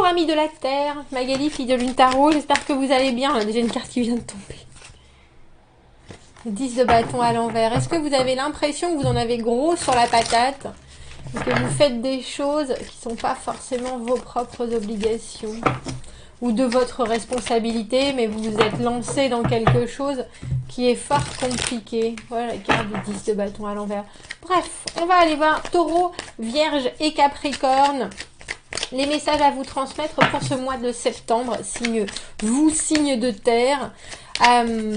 Bonjour amis de la Terre, Magali, fille de Lune Tarot, j'espère que vous allez bien. Déjà une carte qui vient de tomber. 10 de bâton à l'envers. Est-ce que vous avez l'impression que vous en avez gros sur la patate et que vous faites des choses qui ne sont pas forcément vos propres obligations ou de votre responsabilité, mais vous vous êtes lancé dans quelque chose qui est fort compliqué. Voilà la carte du 10 de bâton à l'envers. Bref, on va aller voir Taureau, Vierge et Capricorne. Les messages à vous transmettre pour ce mois de septembre, signe de terre.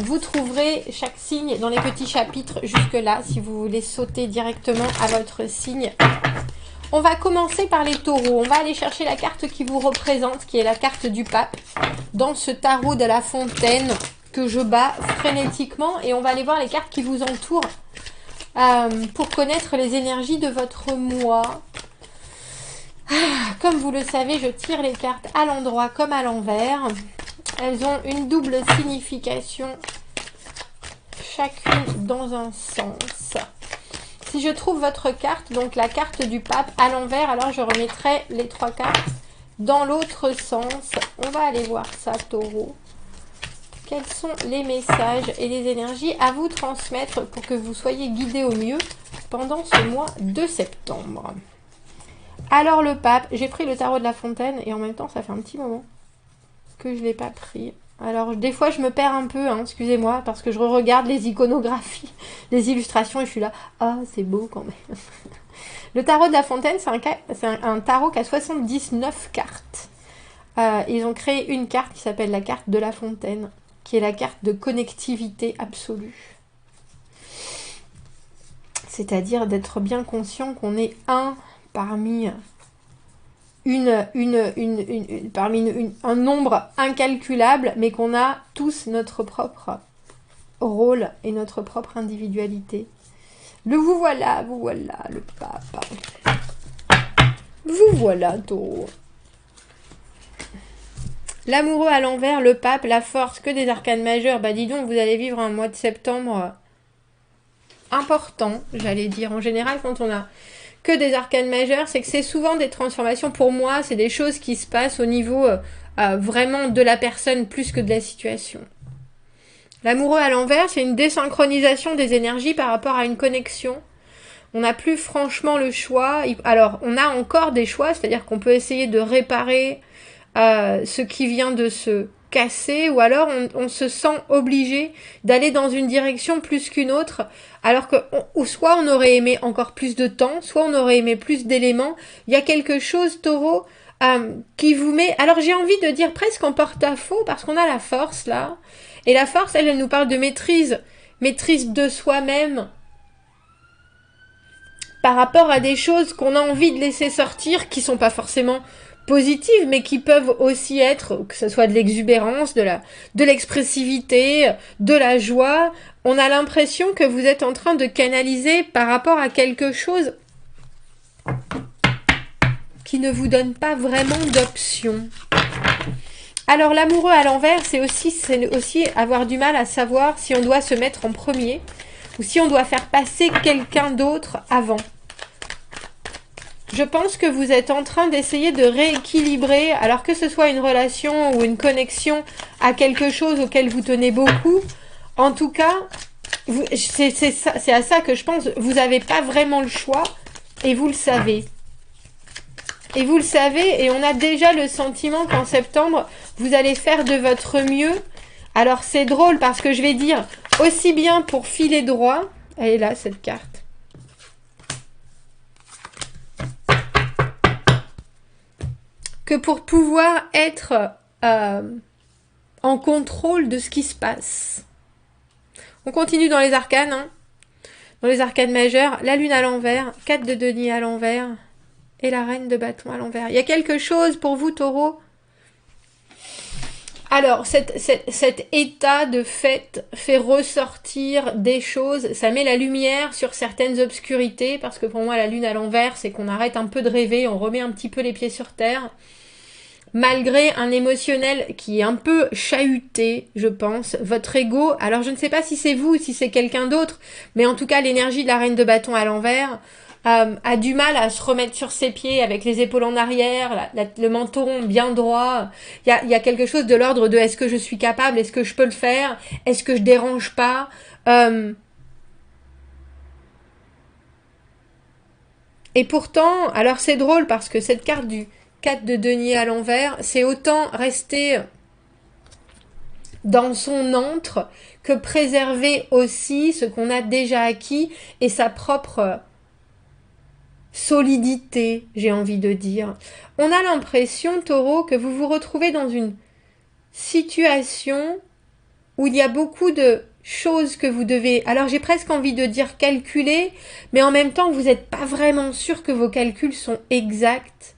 Vous trouverez chaque signe dans les petits chapitres jusque là, si vous voulez sauter directement à votre signe. On va commencer par les taureaux. On va aller chercher la carte qui vous représente, qui est la carte du pape, dans ce tarot de la fontaine que je bats frénétiquement. Et on va aller voir les cartes qui vous entourent pour connaître les énergies de votre mois. Comme vous le savez, je tire les cartes à l'endroit comme à l'envers. Elles ont une double signification, chacune dans un sens. Si je trouve votre carte, donc la carte du pape à l'envers, alors je remettrai les 3 cartes dans l'autre sens. On va aller voir ça, Taureau. Quels sont les messages et les énergies à vous transmettre pour que vous soyez guidés au mieux pendant ce mois de septembre? Alors le pape, j'ai pris le tarot de la fontaine et en même temps ça fait un petit moment que je ne l'ai pas pris. Alors des fois je me perds un peu, hein, excusez-moi, parce que je regarde les iconographies, les illustrations et je suis là, ah c'est beau quand même. Le tarot de la fontaine, c'est un tarot qui a 79 cartes. Ils ont créé une carte qui s'appelle la carte de la fontaine, qui est la carte de connectivité absolue. C'est-à-dire d'être bien conscient qu'on est parmi un nombre incalculable, mais qu'on a tous notre propre rôle et notre propre individualité. Vous voilà, le pape. Vous voilà, Taureau. L'amoureux à l'envers, le pape, la force, que des arcanes majeurs. Bah dis donc, vous allez vivre un mois de septembre important, j'allais dire. En général, quand on a que des arcanes majeures, c'est que c'est souvent des transformations. Pour moi, c'est des choses qui se passent au niveau vraiment de la personne plus que de la situation. L'amoureux à l'envers, c'est une désynchronisation des énergies par rapport à une connexion. On n'a plus franchement le choix. Alors, on a encore des choix, c'est-à-dire qu'on peut essayer de réparer ce qui vient de se casser, ou alors on se sent obligé d'aller dans une direction plus qu'une autre, alors que soit on aurait aimé encore plus de temps, soit on aurait aimé plus d'éléments. Il y a quelque chose, Taureau, qui vous met, alors j'ai envie de dire presque en porte-à-faux, parce qu'on a la force là, et la force, elle nous parle de maîtrise de soi-même, par rapport à des choses qu'on a envie de laisser sortir, qui sont pas forcément positives, mais qui peuvent aussi être, que ce soit de l'exubérance, de l'expressivité, de la joie. On a l'impression que vous êtes en train de canaliser par rapport à quelque chose qui ne vous donne pas vraiment d'option. Alors l'amoureux à l'envers, c'est aussi avoir du mal à savoir si on doit se mettre en premier ou si on doit faire passer quelqu'un d'autre avant. Je pense que vous êtes en train d'essayer de rééquilibrer, alors que ce soit une relation ou une connexion à quelque chose auquel vous tenez beaucoup. En tout cas, c'est à ça que je pense. Vous n'avez pas vraiment le choix et vous le savez. Et vous le savez, et on a déjà le sentiment qu'en septembre, vous allez faire de votre mieux. Alors c'est drôle parce que je vais dire, aussi bien pour filer droit, elle est là cette carte, que pour pouvoir être en contrôle de ce qui se passe. On continue dans les arcanes, hein. Dans les arcanes majeures, la lune à l'envers, 4 de denier à l'envers et la reine de bâton à l'envers. Il y a quelque chose pour vous, Taureau. Alors, cet état de fait ressortir des choses, ça met la lumière sur certaines obscurités, parce que pour moi, la lune à l'envers, c'est qu'on arrête un peu de rêver, on remet un petit peu les pieds sur terre, malgré un émotionnel qui est un peu chahuté, je pense, votre ego. Alors, je ne sais pas si c'est vous ou si c'est quelqu'un d'autre, mais en tout cas, l'énergie de la reine de bâton à l'envers, a du mal à se remettre sur ses pieds avec les épaules en arrière, le menton bien droit. Il y a quelque chose de l'ordre de est-ce que je suis capable, est-ce que je peux le faire, est-ce que je dérange pas. Et pourtant, alors c'est drôle parce que cette carte du 4 de denier à l'envers, c'est autant rester dans son antre que préserver aussi ce qu'on a déjà acquis et sa propre solidité, j'ai envie de dire. On a l'impression, Taureau, que vous vous retrouvez dans une situation où il y a beaucoup de choses que vous devez, alors j'ai presque envie de dire calculer, mais en même temps vous n'êtes pas vraiment sûr que vos calculs sont exacts.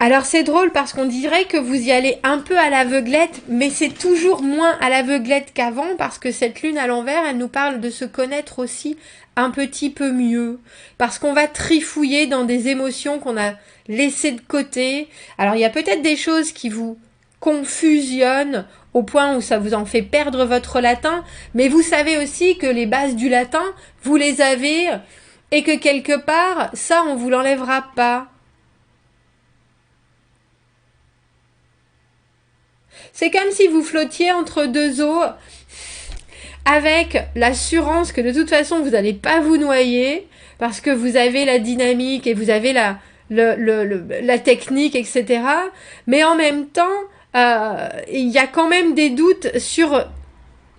Alors c'est drôle parce qu'on dirait que vous y allez un peu à l'aveuglette, mais c'est toujours moins à l'aveuglette qu'avant parce que cette lune à l'envers, elle nous parle de se connaître aussi un petit peu mieux. Parce qu'on va trifouiller dans des émotions qu'on a laissées de côté. Alors il y a peut-être des choses qui vous confusionnent au point où ça vous en fait perdre votre latin, mais vous savez aussi que les bases du latin, vous les avez et que quelque part, ça on vous l'enlèvera pas. C'est comme si vous flottiez entre deux eaux avec l'assurance que de toute façon vous n'allez pas vous noyer parce que vous avez la dynamique et vous avez la technique, etc. Mais en même temps, il y a quand même des doutes sur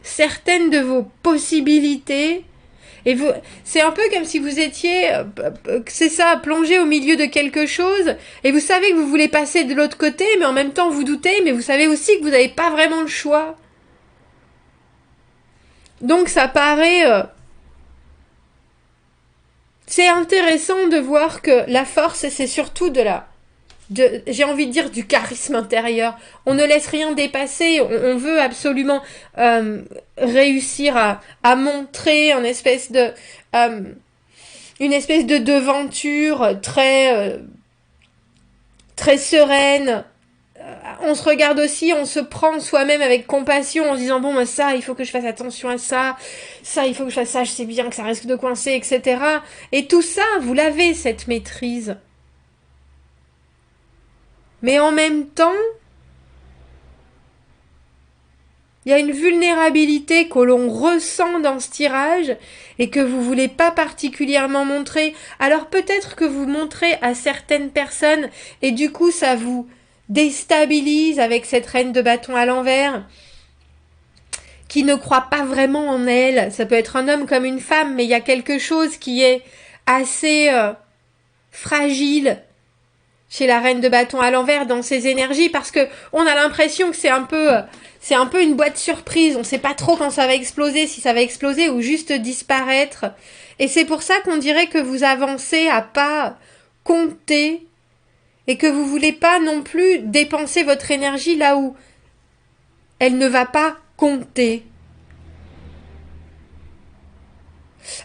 certaines de vos possibilités. Et vous, c'est un peu comme si vous étiez, c'est ça, plongé au milieu de quelque chose, et vous savez que vous voulez passer de l'autre côté, mais en même temps vous doutez, mais vous savez aussi que vous n'avez pas vraiment le choix. Donc ça paraît... c'est intéressant de voir que la force, c'est surtout j'ai envie de dire du charisme intérieur. On ne laisse rien dépasser. On veut absolument réussir à montrer une espèce de devanture très sereine. On se regarde aussi, on se prend soi-même avec compassion en se disant bon ben ça il faut que je fasse attention à ça, ça il faut que je fasse ça, je sais bien que ça risque de coincer, etc. Et tout ça, vous l'avez cette maîtrise. Mais en même temps, il y a une vulnérabilité que l'on ressent dans ce tirage et que vous voulez pas particulièrement montrer. Alors peut-être que vous montrez à certaines personnes et du coup ça vous déstabilise avec cette reine de bâton à l'envers qui ne croit pas vraiment en elle. Ça peut être un homme comme une femme, mais il y a quelque chose qui est assez fragile chez la reine de bâton à l'envers dans ses énergies parce que on a l'impression que c'est un peu une boîte surprise. On sait pas trop quand ça va exploser, si ça va exploser ou juste disparaître. Et c'est pour ça qu'on dirait que vous avancez à pas compter et que vous voulez pas non plus dépenser votre énergie là où elle ne va pas compter.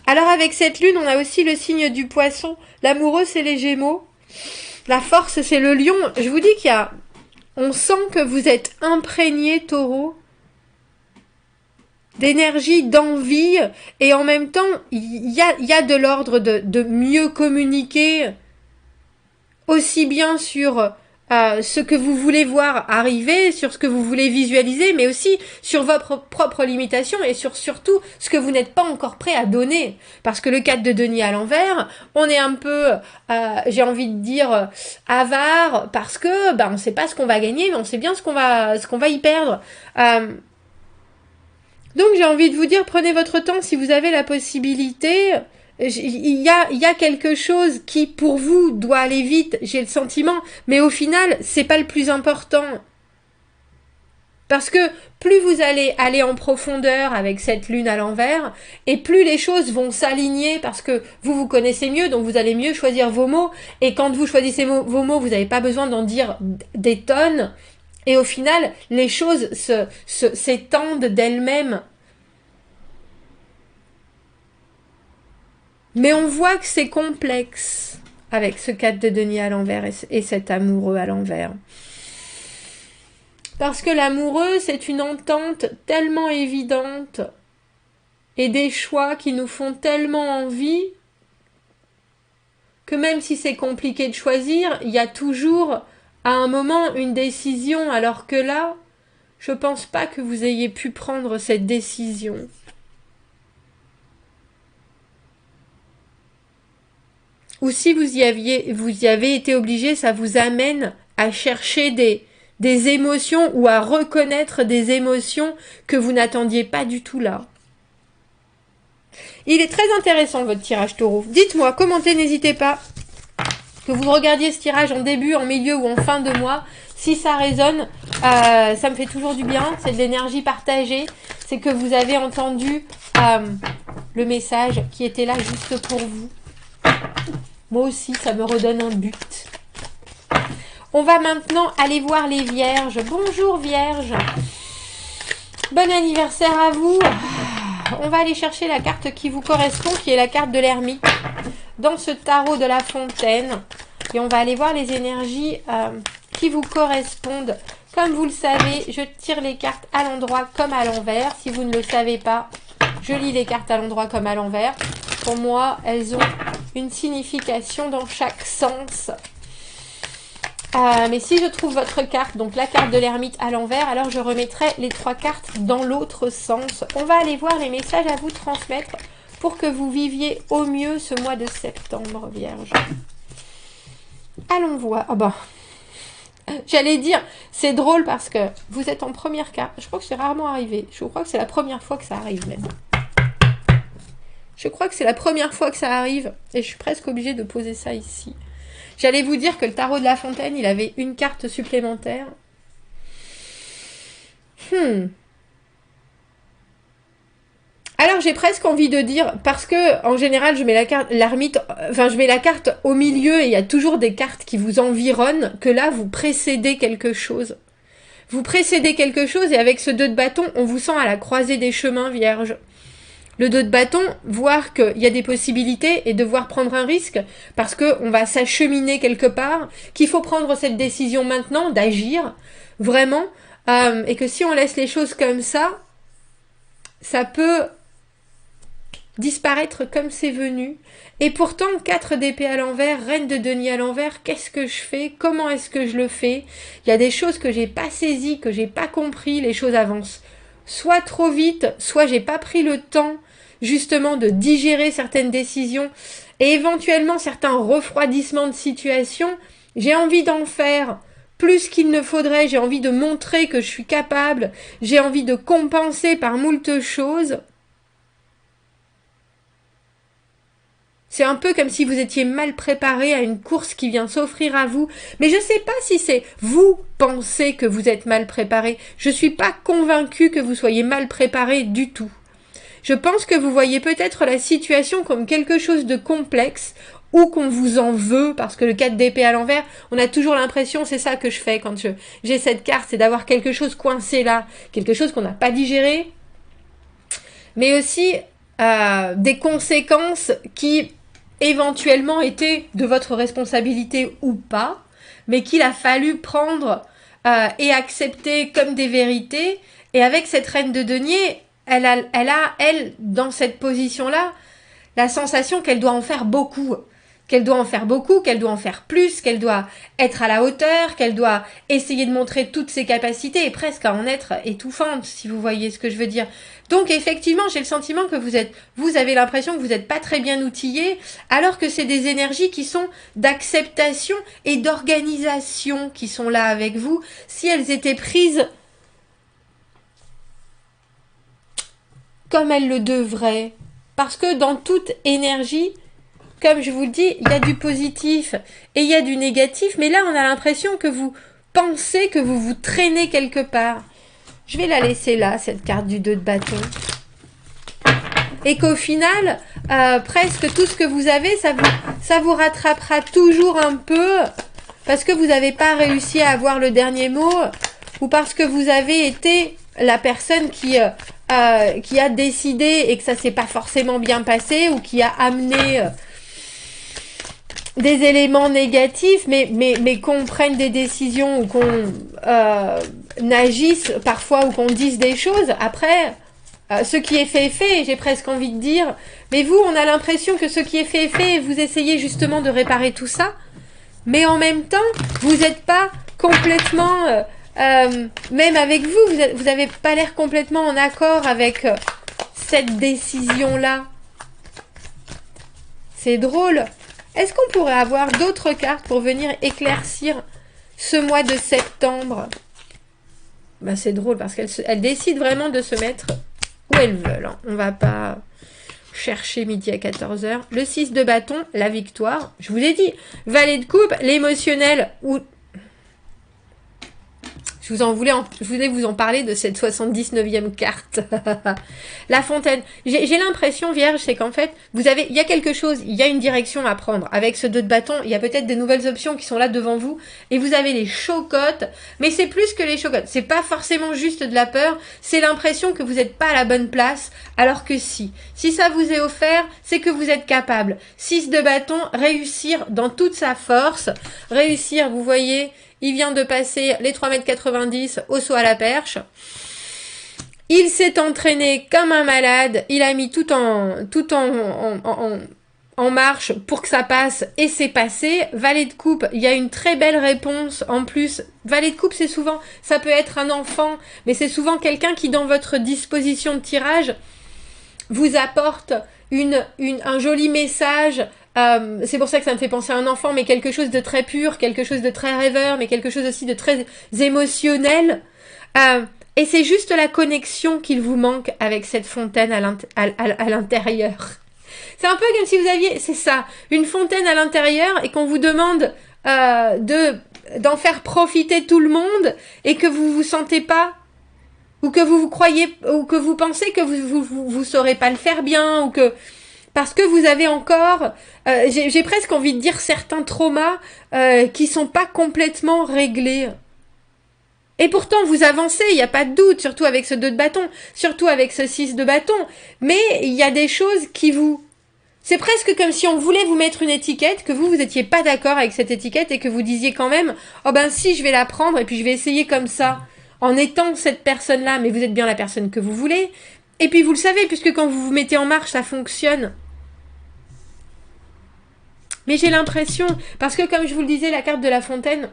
Alors avec cette lune, on a aussi le signe du poisson. L'amoureux, c'est les Gémeaux. La force, c'est le lion. Je vous dis on sent que vous êtes imprégné, Taureau, d'énergie, d'envie, et en même temps, il y a de l'ordre de mieux communiquer, aussi bien sur ce que vous voulez voir arriver, sur ce que vous voulez visualiser, mais aussi sur votre propre limitation et sur surtout ce que vous n'êtes pas encore prêt à donner. Parce que le 4 de denier à l'envers, on est un peu, j'ai envie de dire, avare, parce que on ne sait pas ce qu'on va gagner, mais on sait bien ce qu'on va y perdre. Donc j'ai envie de vous dire, prenez votre temps si vous avez la possibilité. Il y a quelque chose qui pour vous doit aller vite, j'ai le sentiment, mais au final c'est pas le plus important parce que plus vous allez aller en profondeur avec cette lune à l'envers et plus les choses vont s'aligner parce que vous vous connaissez mieux, donc vous allez mieux choisir vos mots, et quand vous choisissez vos mots, vous n'avez pas besoin d'en dire des tonnes, et au final les choses s'étendent d'elles-mêmes. Mais on voit que c'est complexe avec ce 4 de denier à l'envers et cet amoureux à l'envers. Parce que l'amoureux, c'est une entente tellement évidente et des choix qui nous font tellement envie que même si c'est compliqué de choisir, il y a toujours à un moment une décision, alors que là, je pense pas que vous ayez pu prendre cette décision. Ou si vous y avez été obligé, ça vous amène à chercher des émotions ou à reconnaître des émotions que vous n'attendiez pas du tout là. Il est très intéressant votre tirage taureau. Dites-moi, commentez, n'hésitez pas. Que vous regardiez ce tirage en début, en milieu ou en fin de mois. Si ça résonne, ça me fait toujours du bien. C'est de l'énergie partagée. C'est que vous avez entendu le message qui était là juste pour vous. Moi aussi, ça me redonne un but. On va maintenant aller voir les vierges. Bonjour vierges. Bon anniversaire à vous. On va aller chercher la carte qui vous correspond, qui est la carte de l'ermite, dans ce tarot de la fontaine. Et on va aller voir les énergies qui vous correspondent. Comme vous le savez, je tire les cartes à l'endroit comme à l'envers. Si vous ne le savez pas, je lis les cartes à l'endroit comme à l'envers. Pour moi, elles ont une signification dans chaque sens. Mais si je trouve votre carte, donc la carte de l'ermite à l'envers, alors je remettrai les 3 cartes dans l'autre sens. On va aller voir les messages à vous transmettre pour que vous viviez au mieux ce mois de septembre, Vierge. Allons voir. Oh bah, j'allais dire, c'est drôle parce que vous êtes en première carte. Je crois que c'est rarement arrivé. Je crois que c'est la première fois que ça arrive même. Je crois que c'est la première fois que ça arrive et je suis presque obligée de poser ça ici. J'allais vous dire que le tarot de la fontaine, il avait une carte supplémentaire. Alors j'ai presque envie de dire, parce que en général je mets la carte, l'ermite, enfin je mets la carte au milieu et il y a toujours des cartes qui vous environnent, que là vous précédez quelque chose. Vous précédez quelque chose et avec ce 2 de bâton, on vous sent à la croisée des chemins, Vierge. Le 2 de bâton, voir qu'il y a des possibilités et devoir prendre un risque parce qu'on va s'acheminer quelque part, qu'il faut prendre cette décision maintenant d'agir vraiment et que si on laisse les choses comme ça peut disparaître comme c'est venu. Et pourtant, 4 d'épée à l'envers, reine de denier à l'envers, qu'est-ce que je fais? Comment est-ce que je le fais? Il y a des choses que j'ai pas saisies, que j'ai pas compris, les choses avancent soit trop vite, soit j'ai pas pris le temps justement de digérer certaines décisions et éventuellement certains refroidissements de situation. J'ai envie d'en faire plus qu'il ne faudrait, j'ai envie de montrer que je suis capable, j'ai envie de compenser par moult choses. C'est un peu comme si vous étiez mal préparé à une course qui vient s'offrir à vous. Mais je ne sais pas si c'est vous pensez que vous êtes mal préparé. Je ne suis pas convaincue que vous soyez mal préparé du tout. Je pense que vous voyez peut-être la situation comme quelque chose de complexe ou qu'on vous en veut parce que le 4 d'épée à l'envers, on a toujours l'impression, c'est ça que je fais quand j'ai cette carte, c'est d'avoir quelque chose coincé là, quelque chose qu'on n'a pas digéré, mais aussi des conséquences qui éventuellement étaient de votre responsabilité ou pas, mais qu'il a fallu prendre et accepter comme des vérités. Et avec cette reine de denier, elle, dans cette position-là, la sensation qu'elle doit en faire beaucoup. Qu'elle doit en faire plus, qu'elle doit être à la hauteur, qu'elle doit essayer de montrer toutes ses capacités et presque à en être étouffante, si vous voyez ce que je veux dire. Donc effectivement, j'ai le sentiment que vous avez l'impression que vous n'êtes pas très bien outillé, alors que c'est des énergies qui sont d'acceptation et d'organisation qui sont là avec vous. Si elles étaient prises comme elles le devraient, parce que dans toute énergie, comme je vous le dis, il y a du positif et il y a du négatif, mais là on a l'impression que vous pensez que vous vous traînez quelque part. Je vais la laisser là, cette carte du 2 de bâton. Et qu'au final, presque tout ce que vous avez, ça vous rattrapera toujours un peu, parce que vous n'avez pas réussi à avoir le dernier mot, ou parce que vous avez été la personne qui a décidé et que ça s'est pas forcément bien passé, ou qui a amené des éléments négatifs, mais qu'on prenne des décisions ou qu'on agisse parfois ou qu'on dise des choses. Après, ce qui est fait, j'ai presque envie de dire. Mais vous, on a l'impression que ce qui est fait, et vous essayez justement de réparer tout ça. Mais en même temps, vous n'êtes pas complètement, même avec vous, vous n'avez pas l'air complètement en accord avec cette décision-là. C'est drôle. Est-ce qu'on pourrait avoir d'autres cartes pour venir éclaircir ce mois de septembre? Ben, c'est drôle parce qu'elles décident vraiment de se mettre où elles veulent. Hein. On va pas chercher midi à 14 h. Le 6 de bâton, la victoire. Je vous ai dit, valet de coupe, l'émotionnel ou... Je voulais vous en parler de cette 79e carte. La fontaine. J'ai l'impression, Vierge, c'est qu'en fait, il y a quelque chose, il y a une direction à prendre. Avec ce 2 de bâton, il y a peut-être des nouvelles options qui sont là devant vous. Et vous avez les chocottes. Mais c'est plus que les chocottes. C'est pas forcément juste de la peur. C'est l'impression que vous n'êtes pas à la bonne place. Alors que si. Si ça vous est offert, c'est que vous êtes capable. 6 de bâton, réussir dans toute sa force. Réussir, vous voyez... Il vient de passer les 3,90 m au saut à la perche. Il s'est entraîné comme un malade. Il a mis tout en marche pour que ça passe et c'est passé. Valet de coupe, il y a une très belle réponse en plus. Valet de coupe, c'est souvent, ça peut être un enfant, mais c'est souvent quelqu'un qui, dans votre disposition de tirage, vous apporte un joli message. C'est pour ça que ça me fait penser à un enfant, mais quelque chose de très pur, quelque chose de très rêveur, mais quelque chose aussi de très émotionnel. Et c'est juste la connexion qu'il vous manque avec cette fontaine à l'intérieur. C'est un peu comme si vous aviez, c'est ça, une fontaine à l'intérieur et qu'on vous demande d'en faire profiter tout le monde et que vous vous sentez pas, ou que vous croyez, ou que vous pensez que vous saurez pas le faire bien, ou que... Parce que vous avez encore, j'ai presque envie de dire certains traumas qui sont pas complètement réglés. Et pourtant, vous avancez, il n'y a pas de doute, surtout avec ce 2 de bâton, surtout avec ce 6 de bâton. Mais il y a des choses qui vous... C'est presque comme si on voulait vous mettre une étiquette, que vous n'étiez pas d'accord avec cette étiquette et que vous disiez quand même « Oh ben si, je vais la prendre et puis je vais essayer comme ça, en étant cette personne-là, mais vous êtes bien la personne que vous voulez. » Et puis vous le savez, puisque quand vous vous mettez en marche, ça fonctionne. Mais j'ai l'impression, parce que comme je vous le disais, la carte de la fontaine,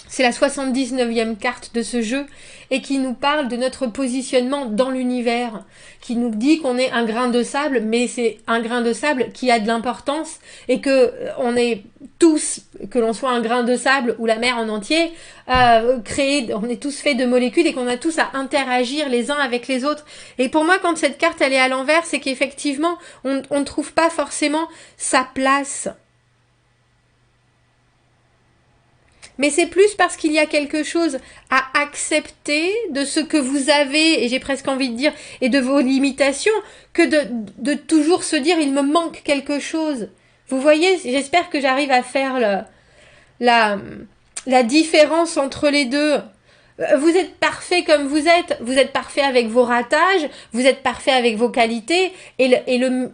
c'est la 79e carte de ce jeu et qui nous parle de notre positionnement dans l'univers, qui nous dit qu'on est un grain de sable, mais c'est un grain de sable qui a de l'importance et que on est tous, que l'on soit un grain de sable ou la mer en entier, on est tous faits de molécules et qu'on a tous à interagir les uns avec les autres. Et pour moi, quand cette carte elle est à l'envers, c'est qu'effectivement, on ne trouve pas forcément sa place. Mais c'est plus parce qu'il y a quelque chose à accepter de ce que vous avez, et j'ai presque envie de dire, et de vos limitations, que de toujours se dire « il me manque quelque chose ». Vous voyez, j'espère que j'arrive à faire la différence entre les deux. Vous êtes parfait comme vous êtes parfait avec vos ratages, vous êtes parfait avec vos qualités, et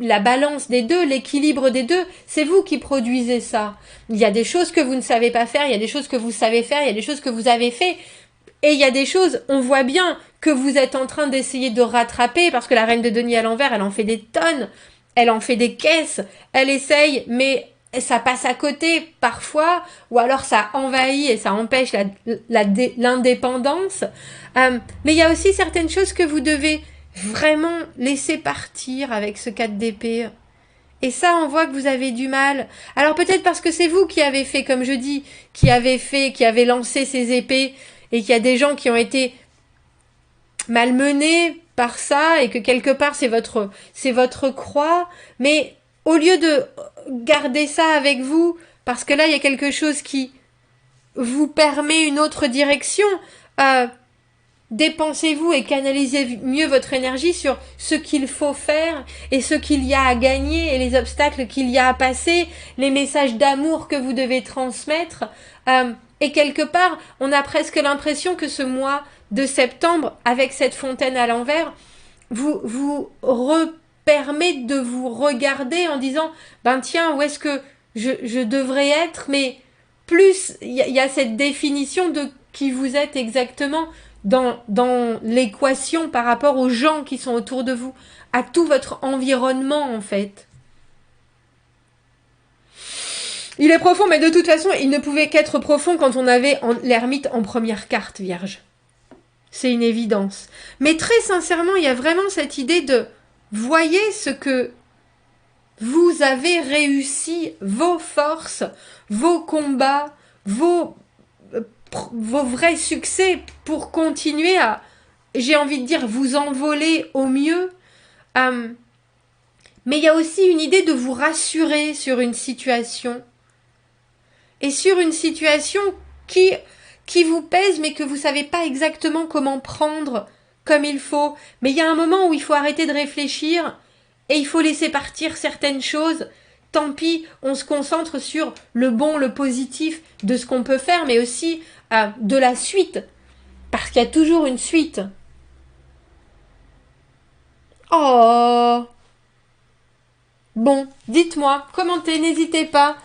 la balance des deux, l'équilibre des deux, c'est vous qui produisez ça. Il y a des choses que vous ne savez pas faire, il y a des choses que vous savez faire, il y a des choses que vous avez fait, et il y a des choses, on voit bien que vous êtes en train d'essayer de rattraper, parce que la reine de denier à l'envers, elle en fait des tonnes, elle en fait des caisses, elle essaye, mais... ça passe à côté parfois, ou alors ça envahit et ça empêche l'indépendance. Mais il y a aussi certaines choses que vous devez vraiment laisser partir avec ce 4 d'épée. Et ça, on voit que vous avez du mal. Alors peut-être parce que c'est vous qui avez fait, comme je dis, qui avez lancé ces épées, et qu'il y a des gens qui ont été malmenés par ça, et que quelque part c'est votre croix, mais au lieu de garder ça avec vous, parce que là, il y a quelque chose qui vous permet une autre direction, dépensez-vous et canalisez mieux votre énergie sur ce qu'il faut faire et ce qu'il y a à gagner et les obstacles qu'il y a à passer, les messages d'amour que vous devez transmettre. Et quelque part, on a presque l'impression que ce mois de septembre, avec cette fontaine à l'envers, vous permet de vous regarder en disant ben tiens, où est-ce que je devrais être, mais plus il y a cette définition de qui vous êtes exactement dans l'équation par rapport aux gens qui sont autour de vous, à tout votre environnement en fait. Il est profond, mais de toute façon, il ne pouvait qu'être profond quand on avait l'ermite en première carte, Vierge. C'est une évidence. Mais très sincèrement, il y a vraiment cette idée de voyez ce que vous avez réussi, vos forces, vos combats, vos vrais succès pour continuer à, j'ai envie de dire, vous envoler au mieux. Mais il y a aussi une idée de vous rassurer sur une situation. Et sur une situation qui vous pèse, mais que vous ne savez pas exactement comment prendre comme il faut. Mais il y a un moment où il faut arrêter de réfléchir et il faut laisser partir certaines choses. Tant pis, on se concentre sur le bon, le positif de ce qu'on peut faire, mais aussi de la suite. Parce qu'il y a toujours une suite. Oh! Bon, dites-moi, commentez, n'hésitez pas.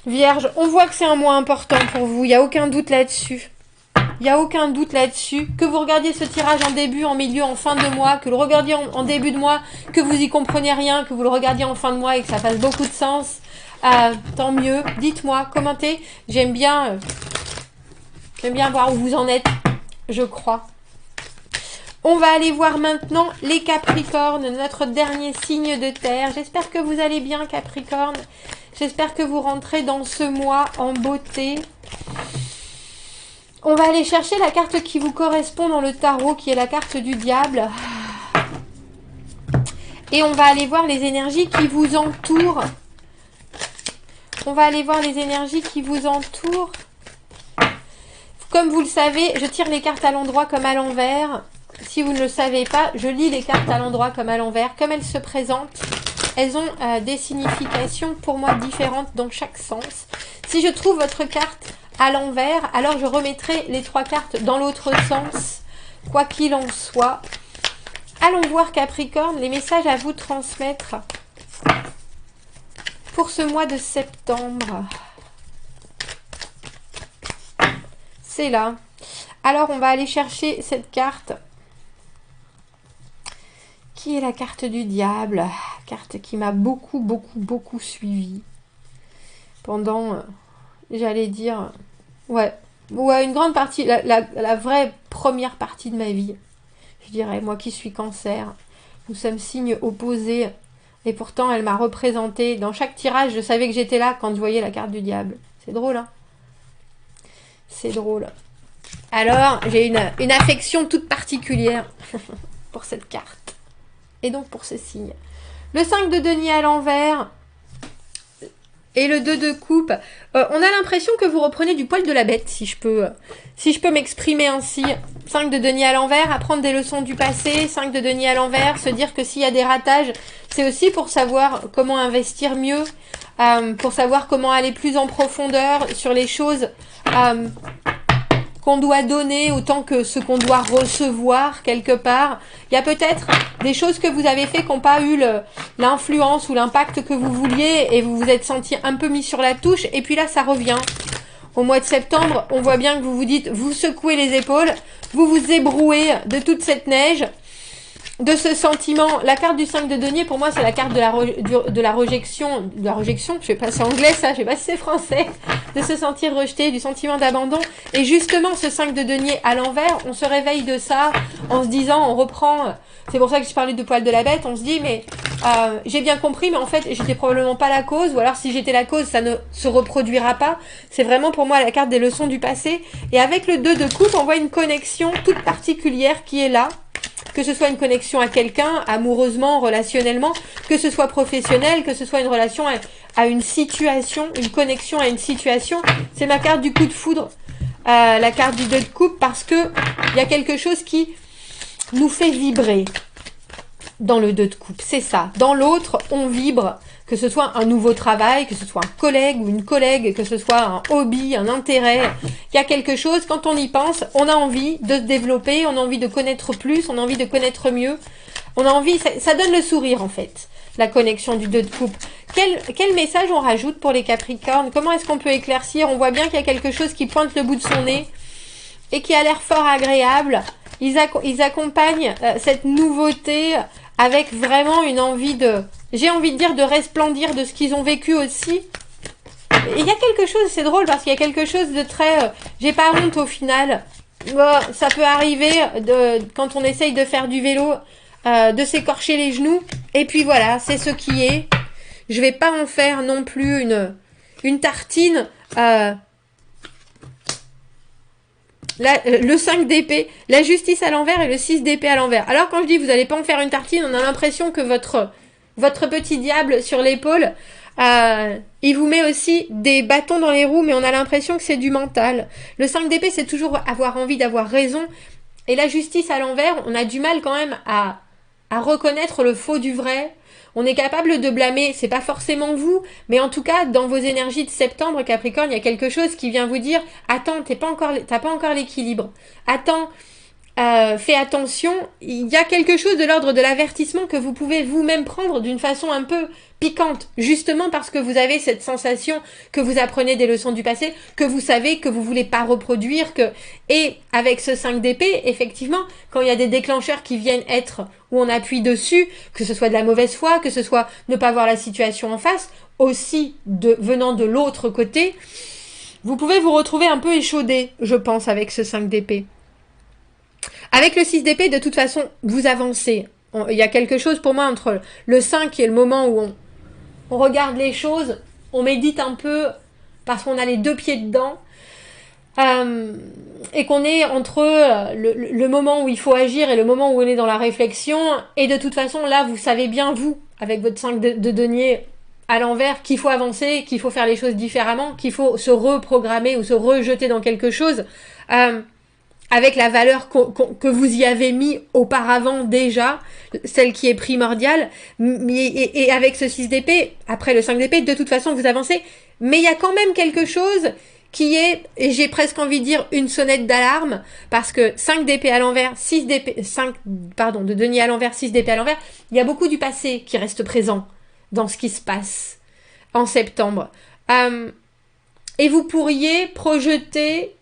Vierge, on voit que c'est un mois important pour vous, il n'y a aucun doute là-dessus. Il n'y a aucun doute là-dessus. Que vous regardiez ce tirage en début, en milieu, en fin de mois, que vous le regardiez en début de mois, que vous y compreniez rien, que vous le regardiez en fin de mois et que ça fasse beaucoup de sens, tant mieux. Dites-moi, commentez. J'aime bien voir où vous en êtes, je crois. On va aller voir maintenant les Capricornes, notre dernier signe de terre. J'espère que vous allez bien, Capricorne. J'espère que vous rentrez dans ce mois en beauté. On va aller chercher la carte qui vous correspond dans le tarot, qui est la carte du diable. Et on va aller voir les énergies qui vous entourent. On va aller voir les énergies qui vous entourent. Comme vous le savez, je tire les cartes à l'endroit comme à l'envers. Si vous ne le savez pas, je lis les cartes à l'endroit comme à l'envers. Comme elles se présentent, elles ont des significations pour moi différentes dans chaque sens. Si je trouve votre carte à l'envers, alors je remettrai les 3 cartes dans l'autre sens, quoi qu'il en soit. Allons voir, Capricorne, les messages à vous transmettre pour ce mois de septembre. C'est là. Alors, on va aller chercher cette carte qui est la carte du diable, carte qui m'a beaucoup suivi pendant, j'allais dire, ouais, une grande partie, la vraie première partie de ma vie, je dirais, moi qui suis Cancer, nous sommes signes opposés, et pourtant elle m'a représenté, dans chaque tirage, je savais que j'étais là quand je voyais la carte du diable. C'est drôle, hein? C'est drôle. Alors, j'ai une affection toute particulière pour cette carte. Et donc pour ce signe. Le 5 de denier à l'envers et le 2 de coupe. On a l'impression que vous reprenez du poil de la bête, si je peux m'exprimer ainsi. 5 de denier à l'envers, apprendre des leçons du passé. 5 de denier à l'envers, se dire que s'il y a des ratages, c'est aussi pour savoir comment investir mieux, pour savoir comment aller plus en profondeur sur les choses qu'on doit donner autant que ce qu'on doit recevoir quelque part. Il y a peut-être des choses que vous avez fait qui n'ont pas eu l'influence ou l'impact que vous vouliez et vous vous êtes senti un peu mis sur la touche et puis là ça revient. Au mois de septembre, on voit bien que vous vous dites, vous secouez les épaules, vous vous ébrouez de toute cette neige, de ce sentiment. La carte du 5 de denier, pour moi, c'est la carte de la rejection. De la rejection, je sais pas si c'est anglais ça, je sais pas si c'est français. De se sentir rejeté, du sentiment d'abandon. Et justement, ce 5 de denier à l'envers, on se réveille de ça en se disant, on reprend... C'est pour ça que je parlais de poil de la bête. On se dit, mais j'ai bien compris, mais en fait, j'étais probablement pas la cause. Ou alors, si j'étais la cause, ça ne se reproduira pas. C'est vraiment pour moi la carte des leçons du passé. Et avec le 2 de coupe, on voit une connexion toute particulière qui est là. Que ce soit une connexion à quelqu'un, amoureusement, relationnellement, que ce soit professionnel, que ce soit une relation à une situation, une connexion à une situation. C'est ma carte du coup de foudre, la carte du 2 de coupe, parce que il y a quelque chose qui nous fait vibrer dans le 2 de coupe. C'est ça. Dans l'autre, on vibre, que ce soit un nouveau travail, que ce soit un collègue ou une collègue, que ce soit un hobby, un intérêt. Il y a quelque chose, quand on y pense, on a envie de se développer, on a envie de connaître plus, on a envie de connaître mieux. On a envie, ça donne le sourire en fait, la connexion du 2 de coupe. Quel message on rajoute pour les Capricornes? Comment est-ce qu'on peut éclaircir? On voit bien qu'il y a quelque chose qui pointe le bout de son nez. et qui a l'air fort agréable. Ils accompagnent cette nouveauté avec vraiment une envie de, j'ai envie de dire, de resplendir de ce qu'ils ont vécu aussi. Il y a quelque chose, c'est drôle parce qu'il y a quelque chose de très, j'ai pas honte au final. Bon, ça peut arriver quand on essaye de faire du vélo, de s'écorcher les genoux. Et puis voilà, c'est ce qui est. Je vais pas en faire non plus une tartine. Le 5 d'épée, la justice à l'envers et le 6 d'épée à l'envers. Alors quand je dis vous n'allez pas en faire une tartine, on a l'impression que votre petit diable sur l'épaule, il vous met aussi des bâtons dans les roues, mais on a l'impression que c'est du mental. Le 5 d'épée, c'est toujours avoir envie d'avoir raison. Et la justice à l'envers, on a du mal quand même à reconnaître le faux du vrai. On est capable de blâmer, c'est pas forcément vous, mais en tout cas, dans vos énergies de septembre, Capricorne, il y a quelque chose qui vient vous dire, attends, t'as pas encore l'équilibre. Attends, fais attention, il y a quelque chose de l'ordre de l'avertissement que vous pouvez vous-même prendre d'une façon un peu piquante, justement parce que vous avez cette sensation que vous apprenez des leçons du passé, que vous savez que vous voulez pas reproduire, et avec ce 5 d'épée, effectivement, quand il y a des déclencheurs qui viennent être où on appuie dessus, que ce soit de la mauvaise foi, que ce soit ne pas voir la situation en face, aussi venant de l'autre côté, vous pouvez vous retrouver un peu échaudé, je pense, avec ce 5 d'épée. Avec le 6 d'épée, de toute façon, vous avancez. Il y a quelque chose pour moi entre le 5 qui est le moment où on regarde les choses, on médite un peu parce qu'on a les deux pieds dedans, et qu'on est entre le moment où il faut agir et le moment où on est dans la réflexion. Et de toute façon, là, vous savez bien, vous, avec votre 5 de denier à l'envers, qu'il faut avancer, qu'il faut faire les choses différemment, qu'il faut se reprogrammer ou se rejeter dans quelque chose. Avec la valeur que vous y avez mis auparavant déjà, celle qui est primordiale, et avec ce 6 d'épée, après le 5 d'épée, de toute façon vous avancez, mais il y a quand même quelque chose qui est, et j'ai presque envie de dire une sonnette d'alarme, parce que 5 d'épée à l'envers, de denier à l'envers, 6 d'épée à l'envers, il y a beaucoup du passé qui reste présent dans ce qui se passe en septembre. Et vous pourriez projeter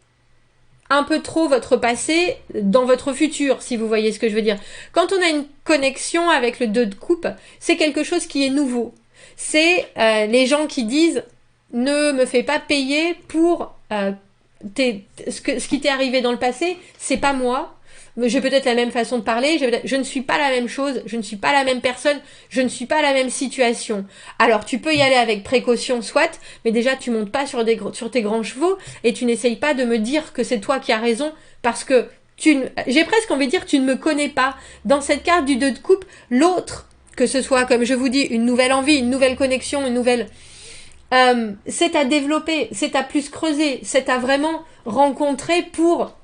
un peu trop votre passé dans votre futur, si vous voyez ce que je veux dire. Quand on a une connexion avec le 2 de coupe, c'est quelque chose qui est nouveau. C'est les gens qui disent « Ne me fais pas payer pour ce qui t'est arrivé dans le passé, c'est pas moi. J'ai peut-être la même façon de parler, je ne suis pas la même chose, je ne suis pas la même personne, je ne suis pas la même situation. Alors tu peux y aller avec précaution, soit, mais déjà tu montes pas sur tes grands chevaux et tu n'essayes pas de me dire que c'est toi qui as raison parce que j'ai presque envie de dire tu ne me connais pas. Dans cette carte du 2 de coupe, l'autre, que ce soit, comme je vous dis, une nouvelle envie, une nouvelle connexion, une nouvelle... c'est à développer, c'est à plus creuser, c'est à vraiment rencontrer pour...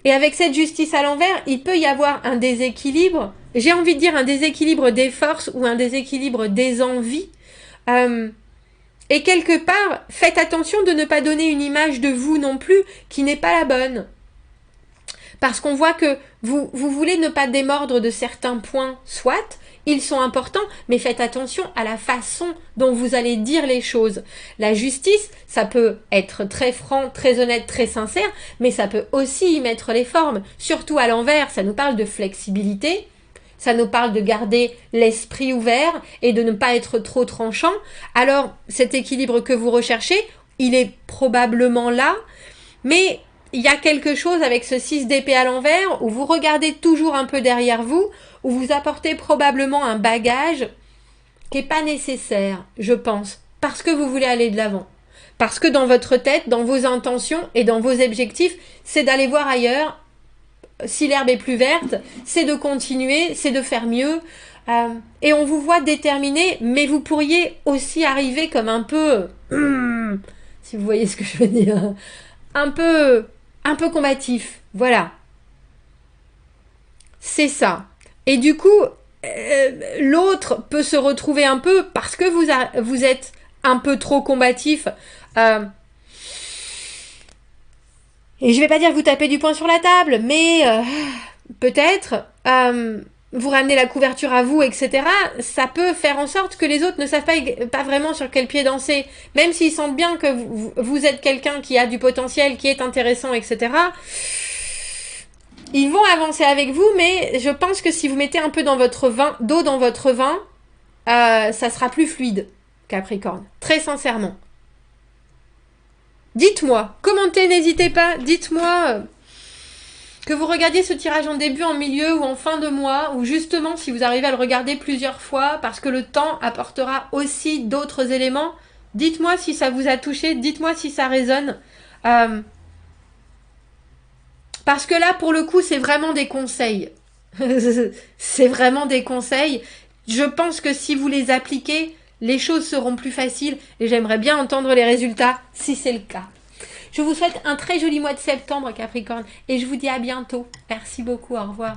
Et avec cette justice à l'envers, il peut y avoir un déséquilibre. J'ai envie de dire un déséquilibre des forces ou un déséquilibre des envies. Et quelque part, faites attention de ne pas donner une image de vous non plus qui n'est pas la bonne. Parce qu'on voit que vous voulez ne pas démordre de certains points, soit, ils sont importants, mais faites attention à la façon dont vous allez dire les choses. La justice, ça peut être très franc, très honnête, très sincère, mais ça peut aussi y mettre les formes. Surtout à l'envers, ça nous parle de flexibilité, ça nous parle de garder l'esprit ouvert et de ne pas être trop tranchant. Alors, cet équilibre que vous recherchez, il est probablement là, mais... il y a quelque chose avec ce 6 d'épée à l'envers où vous regardez toujours un peu derrière vous, où vous apportez probablement un bagage qui n'est pas nécessaire, je pense, parce que vous voulez aller de l'avant. Parce que dans votre tête, dans vos intentions et dans vos objectifs, c'est d'aller voir ailleurs, si l'herbe est plus verte, c'est de continuer, c'est de faire mieux. Et on vous voit déterminé, mais vous pourriez aussi arriver comme un peu... si vous voyez ce que je veux dire... un peu combatif, voilà. C'est ça. Et du coup, l'autre peut se retrouver un peu, parce que vous êtes un peu trop combatif, et je vais pas dire que vous tapez du poing sur la table, mais peut-être, vous ramenez la couverture à vous, etc., ça peut faire en sorte que les autres ne savent pas vraiment sur quel pied danser. Même s'ils sentent bien que vous êtes quelqu'un qui a du potentiel, qui est intéressant, etc., ils vont avancer avec vous, mais je pense que si vous mettez un peu dans votre vin, d'eau dans votre vin, ça sera plus fluide, Capricorne. Très sincèrement. Dites-moi, commentez, n'hésitez pas, dites-moi... que vous regardiez ce tirage en début, en milieu ou en fin de mois, ou justement si vous arrivez à le regarder plusieurs fois, parce que le temps apportera aussi d'autres éléments, dites-moi si ça vous a touché, dites-moi si ça résonne. Parce que là, pour le coup, c'est vraiment des conseils. C'est vraiment des conseils. Je pense que si vous les appliquez, les choses seront plus faciles, et j'aimerais bien entendre les résultats si c'est le cas. Je vous souhaite un très joli mois de septembre, Capricorne, et je vous dis à bientôt. Merci beaucoup, au revoir.